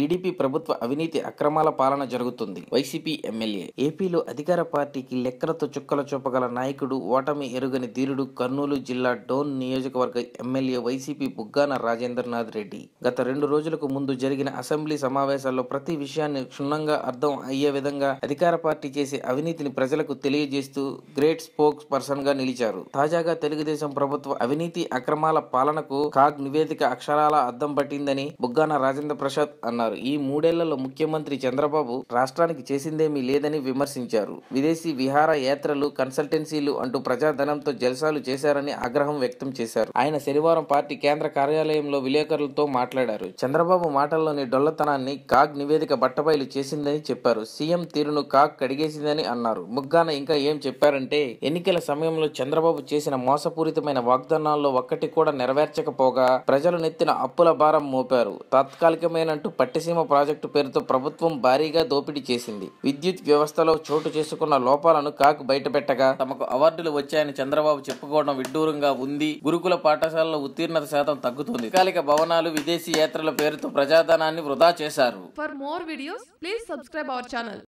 TDP ప్రభుత్వ అవినీతి అక్రమాల పాలన జరుగుతుంది. వైసీపీ ఎమ్మెల్యే ఏపీలో అధికార పార్టీకి లెక్కలతో చుక్కలు చూపగల నాయకుడు, ఓటమి ఎరుగని ధీరుడు కర్నూలు జిల్లా డోన్ నియోజకవర్గ ఎమ్మెల్యే వైసీపీ బుగ్గాన రాజేంద్రనాథ్ రెడ్డి. గత 2 రోజులకు ముందు జరిగిన అసెంబ్లీ సమావేశాల్లో ప్రతి విషయాన్ని క్షుణ్ణంగా అర్థం అయ్యే విధంగా అధికార పార్టీ చేసే అవినీతిని ప్రజలకు తెలియజేస్తూ గ్రేట్ స్పోక్స్ పర్సన్ గా నిలిచారు. తాజాగా తెలుగుదేశం ప్రభుత్వ అవినీతి అక్రమాల పాలనకు కాగ్ నివేదిక అక్షరాల అద్దం పట్టిందని బుగ్గాన రాజేంద్ర ప్రసాద్ అన్నారు. ఈ 3 ఏళ్లలో ముఖ్యమంత్రి చంద్రబాబు రాష్ట్రానికి చేసిందేమీ లేదని విమర్శించారు. విదేశీ విహార యాత్రలు, కన్సల్టెన్సీలు అంటూ ప్రజాధనంతో జల్సాలు చేశారని ఆగ్రహం వ్యక్తం చేశారు. ఆయన శనివారం పార్టీ కేంద్ర కార్యాలయంలో విలేకరులతో మాట్లాడారు. చంద్రబాబు మాటల్లోని డొల్లతనాన్ని కాగ్ నివేదిక బట్టబయలు చేసిందని చెప్పారు. సీఎం తీరును కాగ్ కడిగేసిందని అన్నారు. బుగ్గాన ఇంకా ఏం చెప్పారంటే, ఎన్నికల సమయంలో చంద్రబాబు చేసిన మోసపూరితమైన వాగ్దానాల్లో ఒక్కటి కూడా నెరవేర్చకపోగా ప్రజలు నెత్తిన అప్పుల భారం మోపారు. తాత్కాలికమేనంటూ పట్టిసీమ ప్రాజెక్టు పేరుతో ప్రభుత్వం భారీగా దోపిడీ చేసింది. విద్యుత్ వ్యవస్థలో చోటు చేసుకున్న లోపాలను కాగ్ బయటపెట్టగా తమకు అవార్డులు వచ్చాయని చంద్రబాబు చెప్పుకోవడం విడ్డూరంగా ఉంది. గురుకుల పాఠశాలలో ఉత్తీర్ణత శాతం తగ్గుతుంది. తాత్కాలిక భవనాలు, విదేశీ యాత్రల పేరుతో ప్రజాధనాన్ని వృధా చేశారు. For more videos, please subscribe our channel.